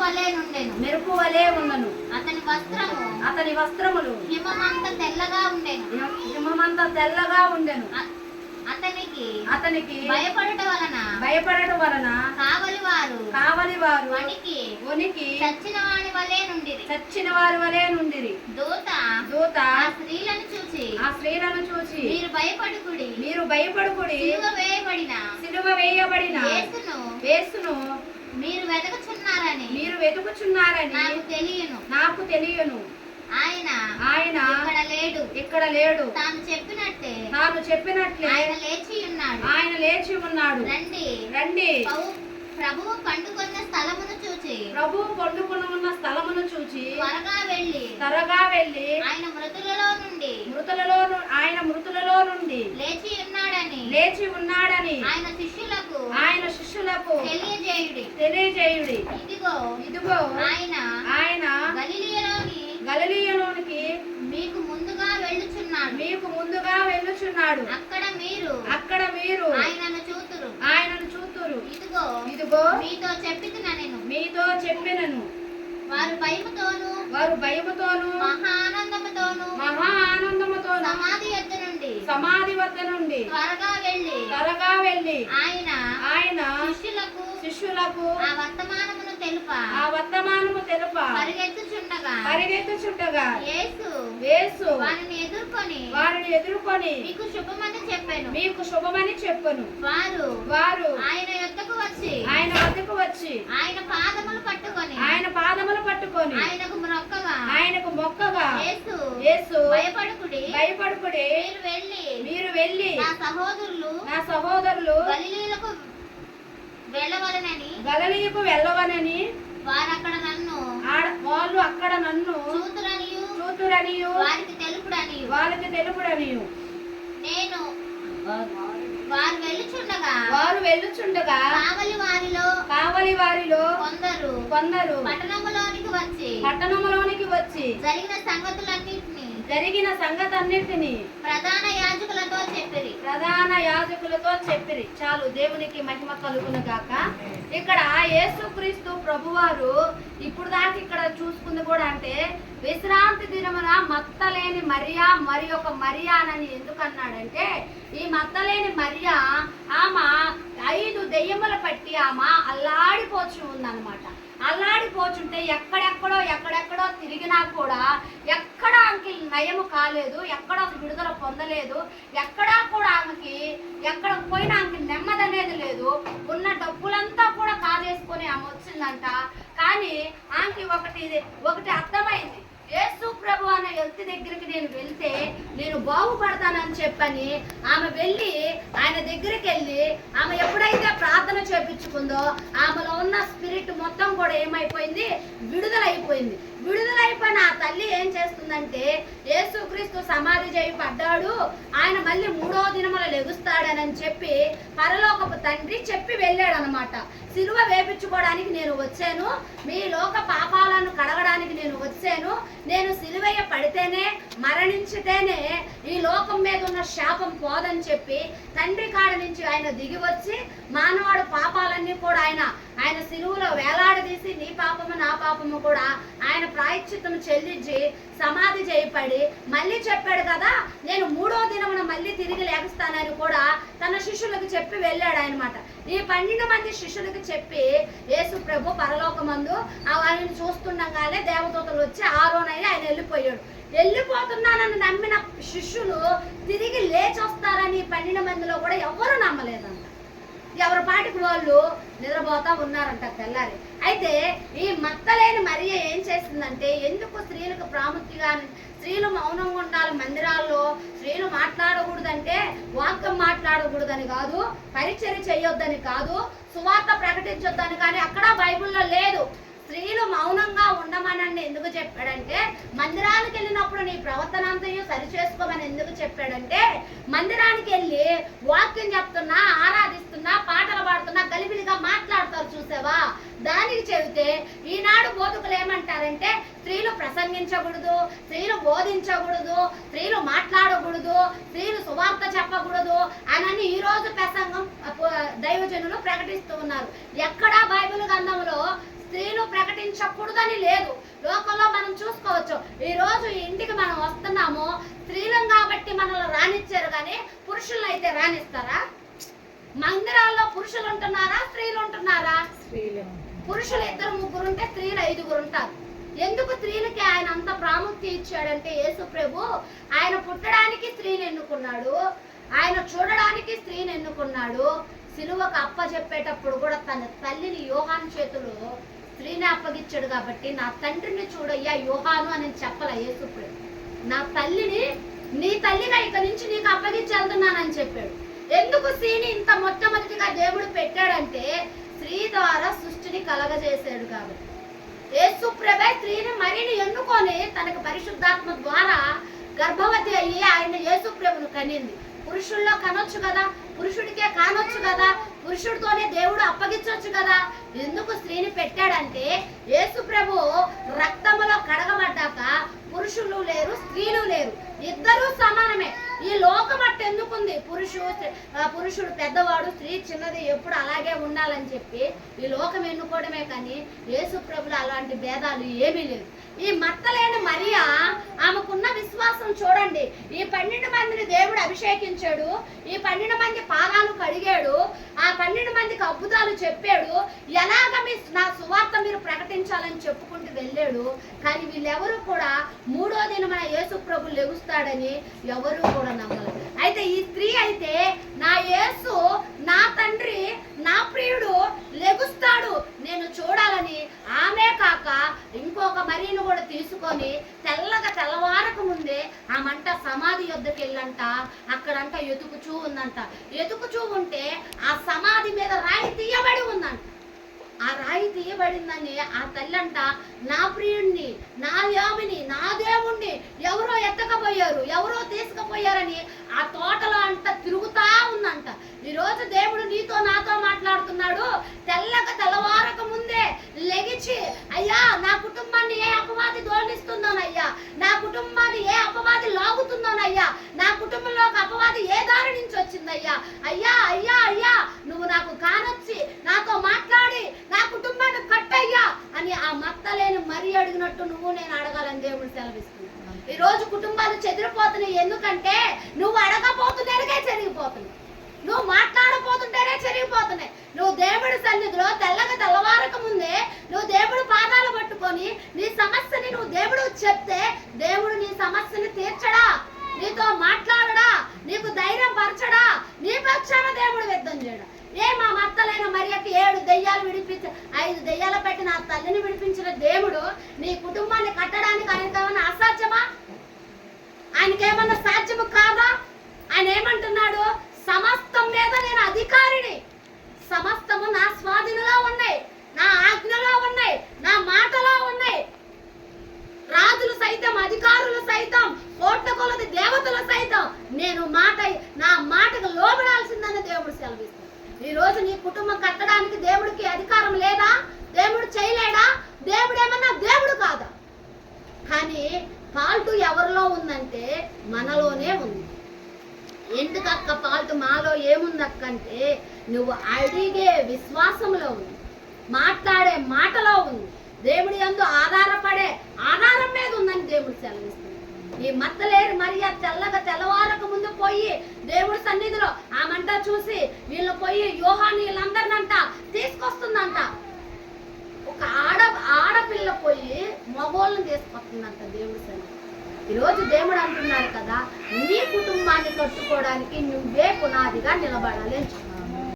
వలె నుండెను. మెరుపు వలె ఉండను. అతని వస్త్రములు హిమమంత తెల్లగా ఉండెను. హిమమంత తెల్లగా ఉండెను. అతనికి భయపడట వలన కావలి వారు వణికి చచ్చిన వారి వలె నుండిరి. దూత ఆ స్త్రీలను చూచి మీరు భయపడుకుడి, సిలువ వేయబడిన యేసును మీరు వెతుకుచున్నారని నాకు తెలియను. ఆయన ఇక్కడ లేడు. తాను చెప్పినట్లే ఆయన లేచి ఉన్నాడు. రండి. ప్రభువు పండుకొన్న స్థలమును చూచి త్వరగా వెళ్ళి ఆయన మృతులలో నుండి లేచి ఉన్నాడని ఆయన శిష్యులకు తెలియజేయుడి. ఇదిగో ఆయన గలిలయలోనికి మీకు ముందుగా వెళ్ళుచున్నాడు. అక్కడ మీరు ఆయనను చూతురు. ఇదిగో మీతో చెప్పినను. వారు భయముతోను మహా ఆనందముతోను సమాధి వద్ద నుండి త్వరగా వెళ్ళి ఆయన శిష్యులకు ఆ వర్తమానము తెలుప పరిగెత్తుచుండగా యేసు వారిని ఎదుర్కొని మీకు శుభమని చెప్పెను. వారు ఆయన వద్దకు వచ్చి ఆయన పాదములు పట్టుకొని ఆయనకు మొక్కగా యేసు భయపడుకుడి, మీరు వెళ్ళి నా సహోదరులు గలిలయకు వెళ్ళవనని వాళ్ళు అక్కడ నన్ను చూతురనియు వారికి తెలుపుడనియు వారు వెళ్ళుచుండగా కావలి వారిలో కొందరు పట్టణములోనికి వచ్చి జరిగిన సంగతన్నిటిని ప్రధాన యాజకులతో చెప్పిరి. చాలు, దేవునికి మహిమ కలుగును గాక. ఇక్కడ యేసుక్రీస్తు ప్రభువారు ఇప్పుడు దాకా ఇక్కడ చూసుకుంది కూడా అంటే విశ్రాంతి దినమున మత్తలేని మరియా మరి ఒక మరియానని ఎందుకన్నాడంటే ఈ మత్తలేని మరియా ఆమె 5 దెయ్యముల పట్టి ఆమె అల్లాడిపోచు ఉందన్నమాట. అల్లాడిపోచుంటే ఎక్కడెక్కడో తిరిగినా కూడా ఎక్కడ ఆమెకి నయము కాలేదు, ఎక్కడ విడుదల పొందలేదు, ఎక్కడా కూడా ఆమెకి ఎక్కడ పోయినా ఆమెకి నెమ్మది అనేది లేదు. ఉన్న డబ్బులంతా కూడా కాజేసుకొని ఆమె వచ్చిందంట. కానీ ఆమెకి ఒకటి అర్థమైంది, యేసు ప్రభు అనే వ్యక్తి దగ్గరికి నేను వెళ్తే నేను బాగుపడతానని చెప్పని ఆమె వెళ్ళి ఆయన దగ్గరికి వెళ్ళి ఆమె ఎప్పుడైతే ప్రార్థన చేపించుకుందో ఆమెలో ఉన్న స్పిరిట్ మొత్తం కూడా ఏమైపోయింది, విడుదలైపోయింది. విడుదలైపోయిన ఆ తల్లి ఏం చేస్తుందంటే యేసుక్రీస్తు సమాధి చేయబడ్డాడు, ఆయన మళ్ళీ 3వ దినమున లెగుస్తాడని చెప్పి పరలోకపు తండ్రి చెప్పి వెళ్ళాడు అనమాట. సిలువ వేపించుకోవడానికి నేను వచ్చాను, మీ లోక పాపాలను కడగడానికి నేను వచ్చాను, నేను సిలువయ్య పడితేనే మరణించితేనే ఈ లోకం మీద ఉన్న శాపం పోదని చెప్పి తండ్రి కాడ నుంచి ఆయన దిగి వచ్చి మానవాడు పాపాలన్నీ కూడా ఆయన సిలువలో వేలాడదీసి నీ పాపము నా పాపము కూడా ఆయన ప్రాయశ్చిత్తము చెల్లించి సమాధి చేయబడి మళ్ళీ చెప్పాడు కదా నేను 3వ దినమున మళ్ళీ తిరిగి లేస్తానని కూడా తన శిష్యులకు చెప్పి వెళ్ళాడు అనమాట. ఈ 12 మంది శిష్యులకు చెప్పి యేసు ప్రభు పరలోకమందు వారిని చూస్తుండగానే దేవదూతలు వచ్చి ఆరోనయ్యి ఆయన వెళ్ళిపోతున్నానని నమ్మిన శిష్యులు తిరిగి లేచి వస్తారని 12 మందిలో కూడా ఎవరు నమ్మలేదంట. ఎవరి పాటికి వాళ్ళు నిద్రపోతా ఉన్నారంట తెల్లారి. అయితే ఈ మత్తలేని మరియ ఏం చేసిందంటే ఎందుకు స్త్రీలకు ప్రాముఖ్యంగా స్త్రీలు మౌనంగా ఉండాలి, మందిరాల్లో స్త్రీలు మాట్లాడకూడదంటే వాక్యం మాట్లాడకూడదని కాదు, పరిచర్య చేయొద్దని కాదు, సువార్త ప్రకటించొద్దని కానీ అక్కడ బైబిల్లో లేదు. స్త్రీలు మౌనంగా ఉండమనండి ఎందుకు చెప్పాడంటే మందిరానికి వెళ్ళినప్పుడు నీ ప్రవర్తన అంతయు సరి చేసుకోమని ఎందుకు చెప్పాడంటే మందిరానికి వెళ్ళి వాక్యం చెప్తున్నా, ఆరాధిస్తున్నా, పాటలు పాడుతున్నా గలిబిలిగా మాట్లాడతారు చూసావా, దానికి చెబితే ఈనాడు బోధకులు ఏమంటారంటే స్త్రీలు ప్రసంగించకూడదు, స్త్రీలు బోధించకూడదు, స్త్రీలు మాట్లాడకూడదు, స్త్రీలు సువార్త చెప్పకూడదు అని ఈ రోజు ప్రసంగం దైవజనులు ప్రకటిస్తూ ఉన్నారు. ఎక్కడా బైబిల్ గ్రంథంలో స్త్రీలు ప్రకటించ రాణించకూడదని లేదు. లోకంలో మనం చూసుకోవచ్చు, ఈ రోజు ఇంటికి మనం వస్తున్నాము, స్త్రీలం కాబట్టి మనల్ని రాణించారు, కానీ పురుషులను అయితే రాణిస్తారా? మందిరాల్లో పురుషులు ఉంటున్నారా, స్త్రీలు ఉంటున్నారా? పురుషులు 2-3 ఉంటే స్త్రీలు 5 ఉంటారు. ఎందుకు స్త్రీలకి ఆయన అంత ప్రాముఖ్యత ఇచ్చాడంటే, యేసు ప్రభు ఆయన పుట్టడానికి స్త్రీని ఎన్నుకున్నాడు, ఆయన చూడడానికి స్త్రీని ఎన్నుకున్నాడు. సిలువకు అప్పచెప్పేటప్పుడు కూడా తన తల్లిని యోహాను చేతులు స్త్రీని అప్పగించాడు. కాబట్టి నా తండ్రిని చూడయ్యా యోహాను అని చెప్పలే యేసు ప్రభు, నా తల్లిని నీ తల్లిగా ఇక నుంచి నీకు అప్పగించి వెళ్తున్నానని చెప్పాడు. ఎందుకు స్త్రీని ఇంత మొట్టమొదటిగా దేవుడు పెట్టాడంటే, స్త్రీ ద్వారా సృష్టిని కలగజేశాడు కాబట్టి. యేసు ప్రభు స్త్రీని మరిని ఎన్నుకొని తనకు పరిశుద్ధాత్మ ద్వారా గర్భవతి అయ్యి ఆయన యేసు ప్రభును కనింది. పురుషుల్లో కనొచ్చు కదా, పురుషుడికే కానొచ్చు కదా, పురుషుడితోనే దేవుడు అప్పగించవచ్చు కదా. ఎందుకు స్త్రీని పెట్టాడంటే, యేసు ప్రభు రక్తములో కడగబడ్డాక పురుషులు లేరు, స్త్రీలు లేరు, ఇద్దరూ సమానమే. ఈ లోకం అట్ట ఎందుకుంది, పురుషుడు పెద్దవాడు, స్త్రీ చిన్నది, ఎప్పుడు అలాగే ఉండాలని చెప్పి ఈ లోకం ఎన్నుకోవడమే, కానీ యేసు ప్రభులు అలాంటి భేదాలు ఏమీ లేవు. ఈ మత్తలేని మరియా ఆమెకున్న విశ్వాసం చూడండి. ఈ 12 మందిని దేవుడు అభిషేకించాడు, ఈ 12 మంది పాదాలు కడిగాడు, ఆ 12 మందికి అద్భుతాలు చెప్పాడు, ఎలాగ నా సువార్త మీరు ప్రకటించాలని చెప్పుకుంటూ వెళ్ళాడు. కానీ వీళ్ళెవరూ కూడా 3వ దినమైన యేసు ప్రభు లెగుస్తాడని ఎవరూ కూడా నమ్మలేదు. అయితే ఈ స్త్రీ అయితే, నా యేసు, నా తండ్రి, నా ప్రియుడు లెగుస్తాడు నేను చూడాలని, ఆమె కాక ఇంకొక మరీను కూడా తీసుకొని తెల్లవారక ముందే ఆ మంట సమాధి యొద్దకు వెళ్ళంట. అక్కడంట ఎతుకుచూ ఉందంట. ఎతుకుచూ ఉంటే ఆ సమాధి మీద రాయి తీయబడి ఉందంట. ఆ రాయి తీయబడిందని ఆ తల్లంట, నా ప్రియుణ్ణి, నా యామిని, నా దేవుణ్ణి ఎవరో ఎత్తకపోయారు, ఎవరో తీసుకుపోయారని ఆ తోటలో అంట తిరుగుతా ఉందంట. ఈరోజు దేవుడు నీతో నాతో మాట్లాడుతున్నాడు. తెల్లవారక ముందే లెగిచి, అయ్యా నా కుటుంబాన్ని ఏ అపవాది దోలిస్తుందోనయ్యా, నా కుటుంబాన్ని ఏ అపవాది లాగుతుందోనయ్యా, నా కుటుంబంలోకి అపవాది ఏ దారి నుంచి వచ్చిందయ్యా, అయ్యా అయ్యా అయ్యా నువ్వు నాకు కానొచ్చి నాతో మాట్లాడి నా కుటుంబాన్ని కట్టయ్యా అని ఆ మత్తలేని మరీ అడిగినట్టు నువ్వు నేను అడగాలని దేవుడు సెలవిస్తున్నాడు. ఈ రోజు కుటుంబాలు చెదిరిపోతున్నాయి. ఎందుకంటే నువ్వు అడగపోతుంటేనే చెరిగిపోతున్నాయి, నువ్వు మాట్లాడపోతుంటేనే చెరిగిపోతున్నాయి. నువ్వు దేవుడి సన్నిధిలో తెల్లవారక ముందే నువ్వు దేవుడు పాదాలు పట్టుకొని నీ సమస్యని నువ్వు దేవుడు చెప్తే, దేవుడు నీ సమస్యని తీర్చడా, నీతో మాట్లాడడా, నీకు ధైర్యం పరచడా, నీ పక్షాన దేవుడు యుద్ధం చేయడా. మా మత్తలైన మరియకి 7 దెయ్యాలు విడిపించి 5 దెయ్యాలు పెట్టి నా తల్లిని విడిపించిన దేవుడు నీ కుటుంబాన్ని కట్టడానికి ఆయనకేమన్నా అసాధ్యమా? ఆయనకేమన్నా సాధ్యము కాదా? ఆయన ఏమంటున్నాడు, సమస్తం మీద నేను అధికారిని, సమస్తము నా స్వాధీనంలో ఉన్నాయి, నా ఆజ్ఞలో ఉన్నాయి, నా మాటలో ఉన్నాయి. రాజులు సైతం, అధికారులు సైతం, కోట్ల కొలది దేవతలు సైతం నేను నా మాటకు లోబడాల్సిందని దేవుడు సెలవిస్తాడు. ఈ రోజు నీ కుటుంబం కట్టడానికి దేవుడికి అధికారం లేదా? దేవుడు చేయలేడా? దేవుడు ఏమన్నా దేవుడు కాదా? కానీ ఫాల్ట్ ఎవరిలో ఉందంటే మనలోనే ఉంది. ఎందుకక్క ఫాల్ట్ మాలో ఏముందక్క అంటే, నువ్వు అడిగే విశ్వాసంలో ఉంది, మాట్లాడే మాటలో ఉంది, దేవుడి యందు ఆధారపడే ఆధారం మీద ఉందని దేవుడు సెలవిస్తుంది. ఈ మత్తలేరు మరియ తెల్లవారక ముందు పోయి దేవుడి సన్నిధిలో ఆ మంట చూసి వీళ్ళు పోయి యోహాను వీళ్ళందరినంట తీసుకొస్తుందంట. ఒక ఆడపిల్ల పోయి మగోళ్ళని తీసుకొస్తుందంట దేవుడి సన్నిధి. ఈరోజు దేవుడు అంటున్నాడు కదా, నీ కుటుంబాన్ని కట్టుకోవడానికి నువ్వే పునాదిగా నిలబడాలి అని.